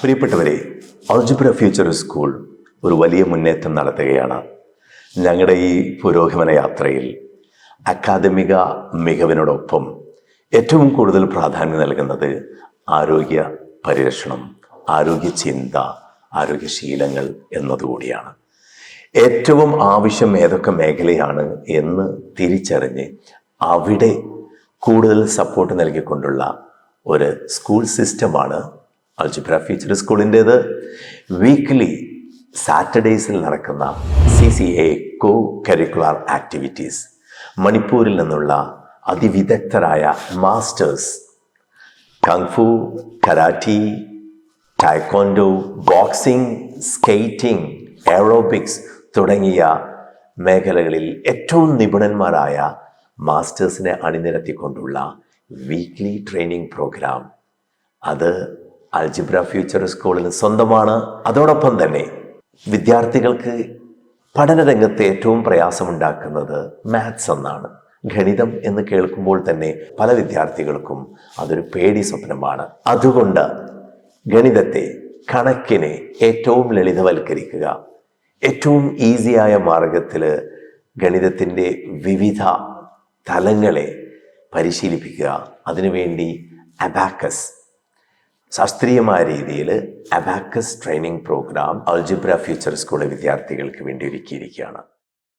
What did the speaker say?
പ്രിയപ്പെട്ടവരെ, algebra future school ഒരു വലിയ മുന്നേറ്റം നടത്തുകയാണ്. ഞങ്ങളുടെ ഈ പുരോഗമന യാത്രയിൽ അക്കാദമിക മികവിനോടൊപ്പം ഏറ്റവും കൂടുതൽ പ്രാധാന്യം നൽകുന്നത് ആരോഗ്യ പരിരക്ഷണം, ആരോഗ്യ ചിന്ത, ആരോഗ്യശീലങ്ങൾ എന്നതുകൂടിയാണ്. ഏറ്റവും ആവശ്യം ഏതൊക്കെ മേഖലയാണ് എന്ന് തിരിച്ചറിഞ്ഞ് അവിടെ കൂടുതൽ സപ്പോർട്ട് നൽകിക്കൊണ്ടുള്ള ഒരു സ്കൂൾ സിസ്റ്റമാണ് അൽജിബ്ര ഫ്യൂച്ചർ സ്കൂളിൻ്റേത്. വീക്ക്ലി സാറ്റർഡേയ്സിൽ നടക്കുന്ന CCA കോ കരിക്കുലർ ആക്ടിവിറ്റീസ്, മണിപ്പൂരിൽ നിന്നുള്ള അതിവിദഗ്ധരായ masters kung fu, കരാറ്റി, ടൈക്കോൻഡോ, boxing, skating, aerobics തുടങ്ങിയ മേഖലകളിൽ ഏറ്റവും നിപുണന്മാരായ മാസ്റ്റേഴ്സിനെ അണിനിരത്തിക്കൊണ്ടുള്ള വീക്ക്ലി ട്രെയിനിങ് പ്രോഗ്രാം അത് അൽജിബ്ര ഫ്യൂച്ചർ സ്കൂളിന് സ്വന്തമാണ്. അതോടൊപ്പം തന്നെ വിദ്യാർത്ഥികൾക്ക് പഠനരംഗത്ത് ഏറ്റവും പ്രയാസമുണ്ടാക്കുന്നത് മാത്സ് എന്നാണ്. ഗണിതം എന്ന് കേൾക്കുമ്പോൾ തന്നെ പല വിദ്യാർത്ഥികൾക്കും അതൊരു പേടി സ്വപ്നമാണ്. അതുകൊണ്ട് ഗണിതത്തെ, കണക്കിനെ ഏറ്റവും ലളിതവൽക്കരിക്കുക, ഏറ്റവും ഈസിയായ മാർഗത്തിൽ ഗണിതത്തിൻ്റെ വിവിധ തലങ്ങളെ പരിശീലിപ്പിക്കുക. അതിനുവേണ്ടി അബാക്കസ്, ശാസ്ത്രീയമായ രീതിയിൽ abacus training program Algebra Future സ്കൂളിലെ വിദ്യാർത്ഥികൾക്ക് വേണ്ടി ഒരുക്കിയിരിക്കുകയാണ്.